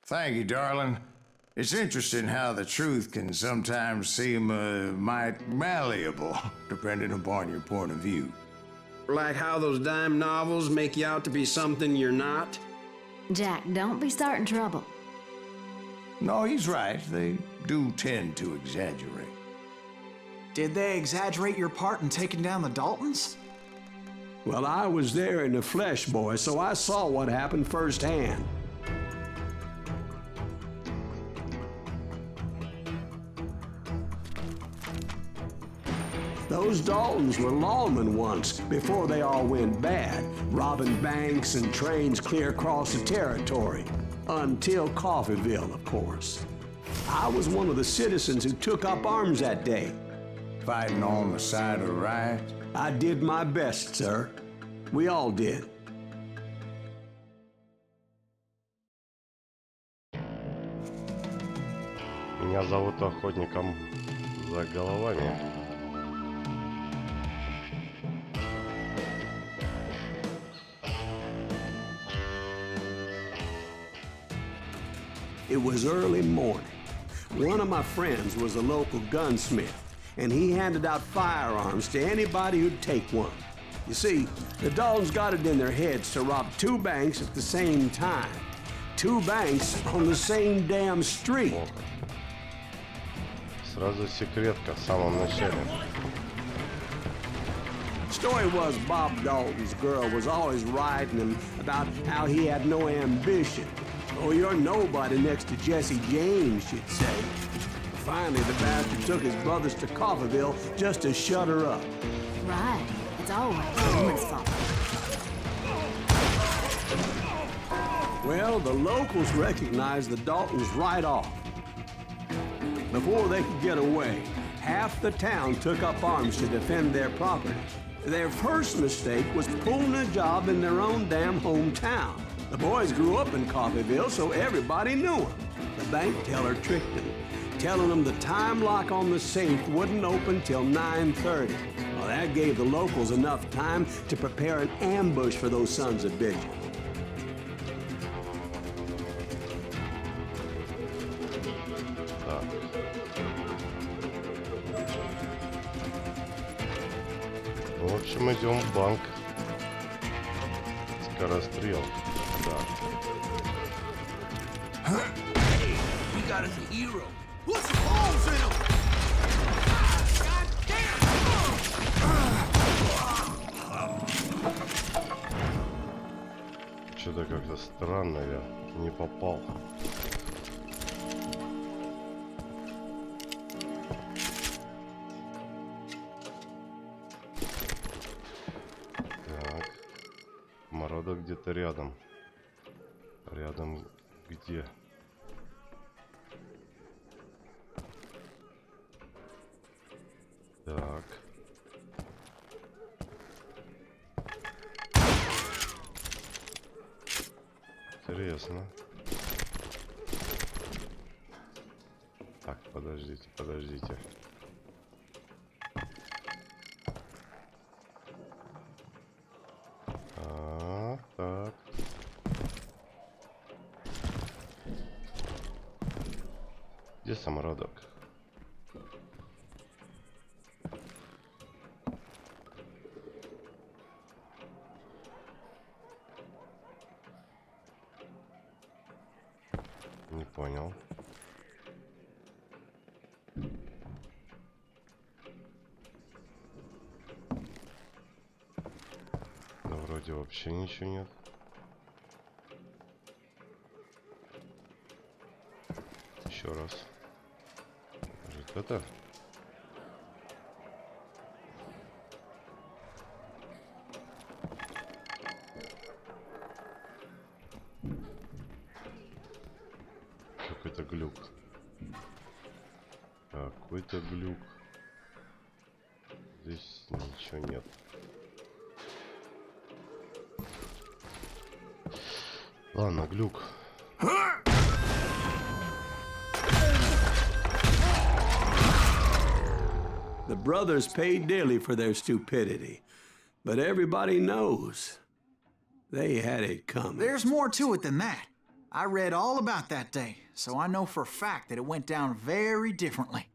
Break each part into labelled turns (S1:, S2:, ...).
S1: Thank you, darling. It's interesting how the truth can sometimes seem might malleable, depending upon your point of view.
S2: Like how those dime novels make you out to be something you're not?
S3: Jack, don't be starting trouble.
S1: No, he's right. They do tend to exaggerate.
S4: Did they exaggerate your part in taking down the Daltons?
S5: Well, I was there in the flesh, boy, so I saw what happened firsthand. Those Daltons were lawmen once, before they all went bad, robbing banks and trains clear across the territory. Until Coffeeville, of course. I was one of the citizens who took up arms that day.
S1: Fighting on the side of the riot?
S5: I did my best, sir. We all did.
S6: Меня зовут охотником за головами.
S5: It was early morning. One of my friends was a local gunsmith, and he handed out firearms to anybody who'd take one. You see, the Daltons got it in their heads to rob two banks at the same time. Two banks on the same damn street.
S6: Сразу секретка в самом начале.
S5: Story was Bob Dalton's girl was always writing him about how he had no ambition. Oh, you're nobody next to Jesse James, she'd say. Finally, the bastard took his brothers to Coffeeville just to shut her up.
S3: Right. It's always a woman's fault.
S5: Well, the locals recognized the Daltons right off. Before they could get away, half the town took up arms to defend their property. Their first mistake was pulling a job in their own damn hometown. The boys grew up in Coffeeville, so everybody knew them. The bank teller tricked them, telling them the time lock on the safe wouldn't open till 9:30. Well, that gave the locals enough time to prepare an ambush for those sons of bitches.
S6: В общем, идем в банк. Скорострел. Да.
S7: We got a hero. Put some holes in him.
S6: Что-то как-то странно, я не попал. Так. Морода где-то рядом. Рядом где? Так. Интересно. Так, подождите, подождите. Так. Где самородок? Не понял. Да вроде вообще ничего нет. Еще раз. Может это? Какой-то глюк. Какой-то глюк. Здесь ничего нет. Ладно, глюк.
S5: The brothers paid dearly for their stupidity, but everybody knows they had it coming.
S4: There's more to it than that. I read all about that day, so I know for a fact that it went down very differently.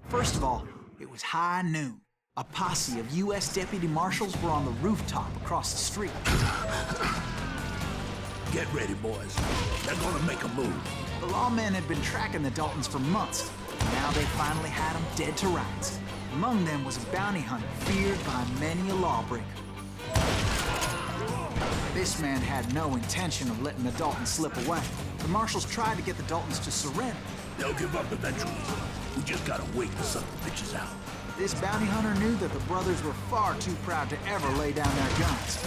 S4: First of all, it was high noon. A posse of U.S. deputy marshals were on the rooftop across the street.
S7: Get ready, boys. They're gonna make a move.
S4: The lawmen had been tracking the Daltons for months. Now they finally had them dead to rights. Among them was a bounty hunter feared by many a lawbreaker. This man had no intention of letting the Daltons slip away. The marshals tried to get the Daltons to surrender.
S7: They'll give up eventually. We just gotta wait to suck the bitches out.
S4: This bounty hunter knew that the brothers were far too proud to ever lay down their guns.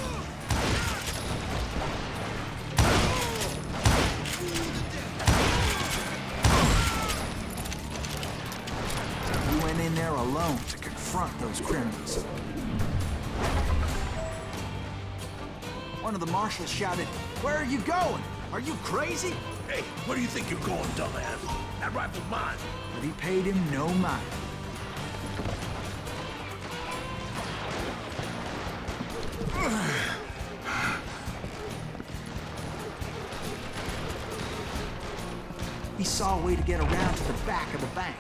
S4: He went in there alone to confront those criminals. One of the marshals shouted, "Where are you going? Are you crazy?"
S7: Hey, where do you think you're going, dumbass? That rifle's mine.
S4: But he paid him no mind. He saw a way to get around to the back of the bank.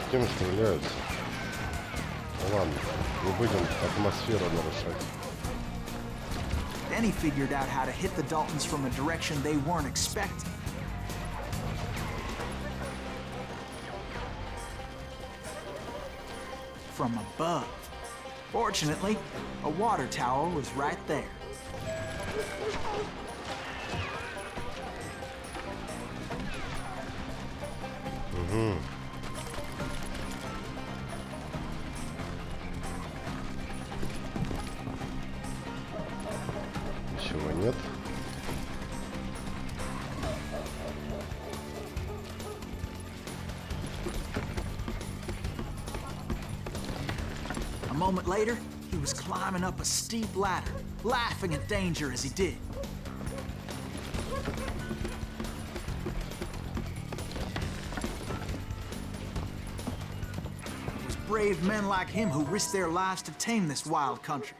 S6: С кем стреляются? Ну ладно, не будем атмосферу нарушать.
S4: Then he figured out how to hit the Daltons from a direction they weren't expecting. From above. Fortunately, a water tower was right there.
S6: Ничего нет.
S4: A moment later, he was climbing up a steep ladder, laughing at danger as he did. It was brave men like him who risked their lives to tame this wild country.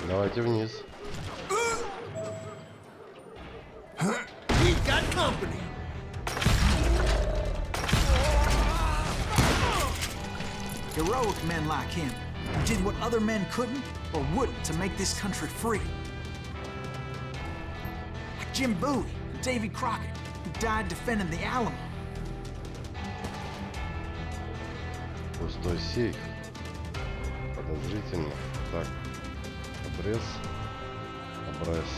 S6: Давайте вниз.
S7: We've got company.
S4: Heroic men like him who did what other men couldn't or wouldn't to make this country free. Like Jim Bowie and Davy Crockett, who died defending the Alamo.
S6: Пустой сейф. Подозрительно. Так. Обрез. Обрез.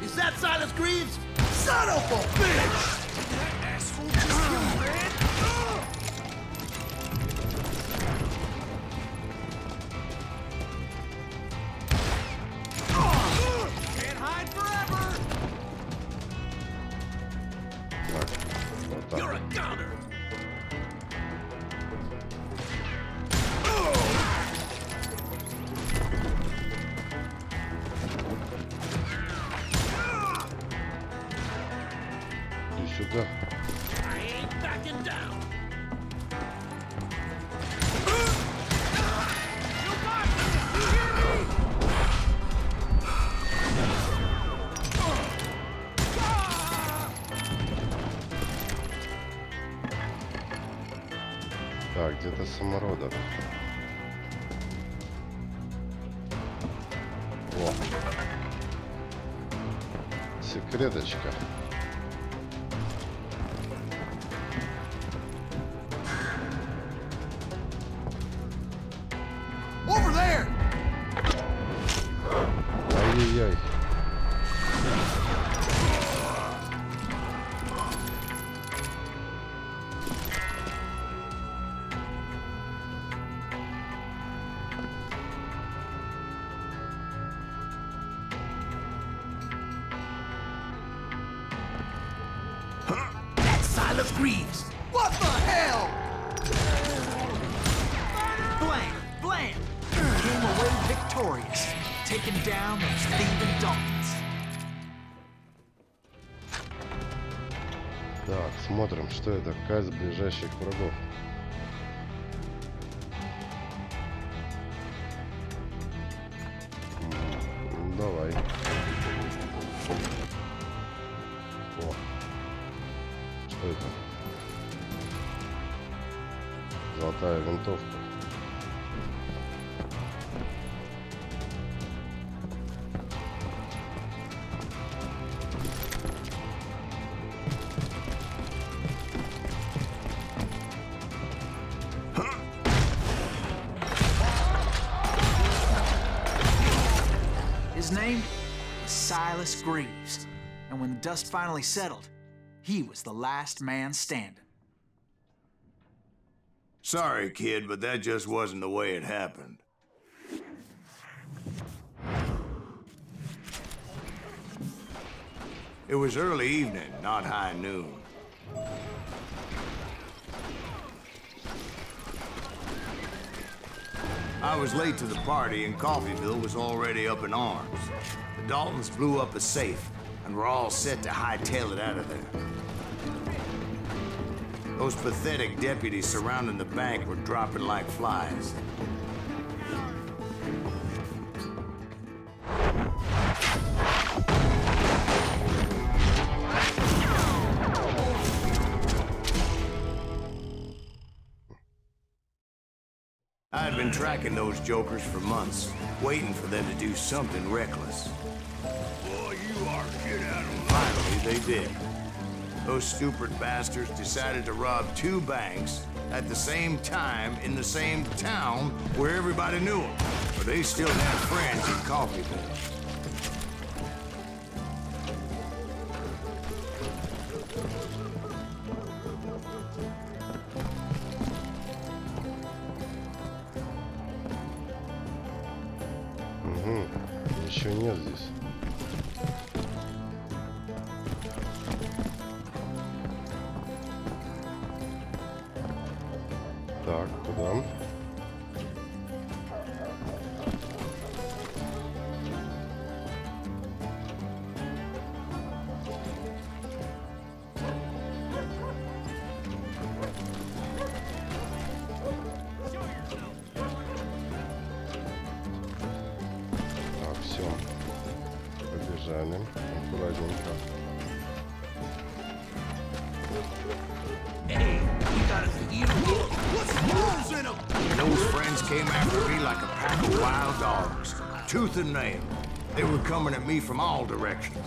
S7: Is that Silas Greaves? Son of a bitch! That asshole just killed man! Can't hide forever!
S6: Так. Вот так.
S7: You're a goner!
S6: И сюда.
S7: I ain't backing down!
S6: Так, где-то самородок. О. Секреточка.
S7: Over there!
S6: Ай-яй-яй.
S4: Greaves.
S7: What the hell?
S4: Blam! Blam! Came away victorious, taking down those thieving Daltons.
S6: Так, смотрим, что это. Кайз ближайших врагов. Давай. О. Что это? Золотая винтовка.
S4: His name was Silas Greaves, and when the dust finally settled, he was the last man standing.
S1: Sorry, kid, but that just wasn't the way it happened. It was early evening, not high noon. I was late to the party and Coffeeville was already up in arms. The Daltons blew up a safe and were all set to hightail it out of there. Those pathetic deputies surrounding the bank were dropping like flies. I had been tracking those jokers for months, waiting for them to do something reckless. Boy, you are get out of Finally, they did. Those stupid bastards decided to rob 2 banks at the same time in the same town where everybody knew them. But they still had friends in Coffeeville.
S6: Еще нет здесь. Так, куда? Так, все. Побежали. Аккуратненько.
S1: Those friends came after me like a pack of wild dogs, tooth and nail. They were coming at me from all directions.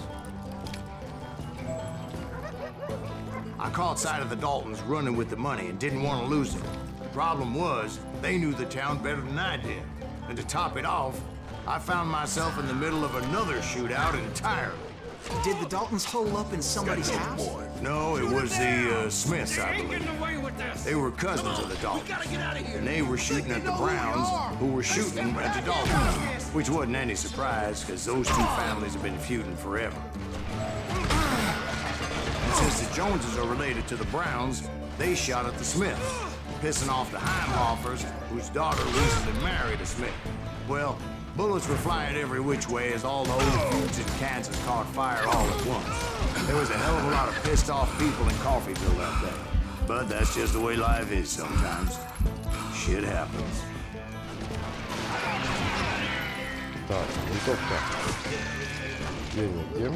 S1: I caught sight of the Daltons running with the money and didn't want to lose it. The problem was, they knew the town better than I did. And to top it off, I found myself in the middle of another shootout entirely.
S4: Did the Daltons hole up in somebody's house?
S1: No, it was the Smiths, I believe. They were cousins of the Daltons. And they were shooting at the Browns, who were shooting at the Daltons. Which wasn't any surprise, because those 2 families have been feuding forever. And since the Joneses are related to the Browns, they shot at the Smiths, pissing off the Heimhoffers, whose daughter recently married a Smith. Well, bullets were flying every which way as all the old feuds in Kansas caught fire all at once. There was a hell of a lot of pissed off people in Coffeeville that day. But that's just the way life is sometimes. Shit happens.
S6: Так, винтовка. Где?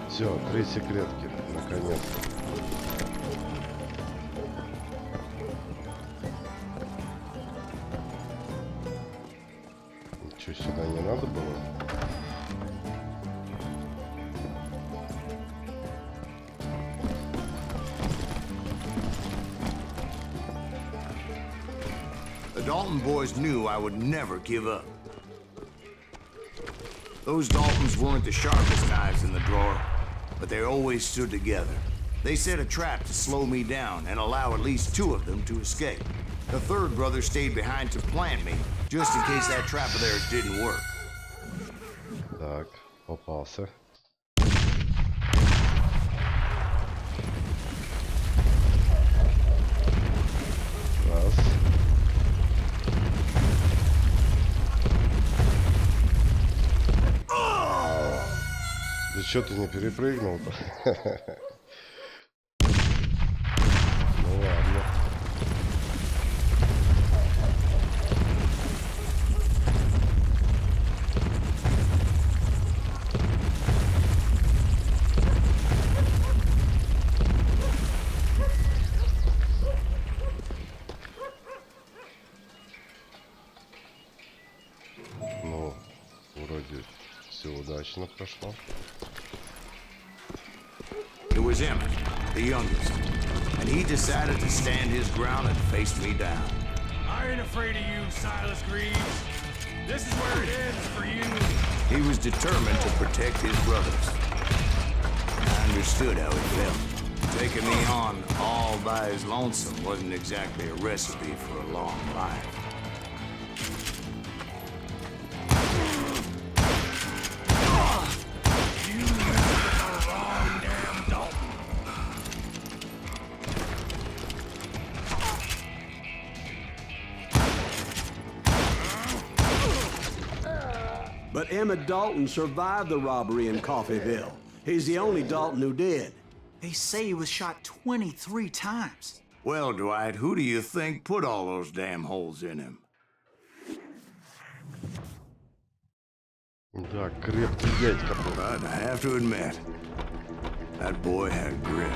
S6: Все, 3 секретки, наконец. Что, сюда не надо было?
S1: The Dalton boys knew I would never give up. Those Daltons weren't the sharpest knives in the drawer, but they always stood together. They set a trap to slow me down and allow at least two of them to escape. The third brother stayed behind to plant me, just in case that trap of theirs didn't work.
S6: Так, попался. Раз. Да что ты не перепрыгнул-то? Ну ладно. Ну, вроде все удачно прошло.
S1: It was Emmett, the youngest, and he decided to stand his ground and face me down.
S7: I ain't afraid of you, Silas Greaves. This is where it ends for you.
S1: He was determined to protect his brothers. I understood how he felt. Taking me on all by his lonesome wasn't exactly a recipe for a long life.
S7: You are the wrong damn Dalton.
S5: But Emmett Dalton survived the robbery in Coffeyville. He's the only Dalton who did.
S4: They say he was shot 23 times.
S1: Well, Dwight, who do you think put all those damn holes in him?
S6: Да, крепкий дядька был.
S1: But I have to admit, that boy had grit.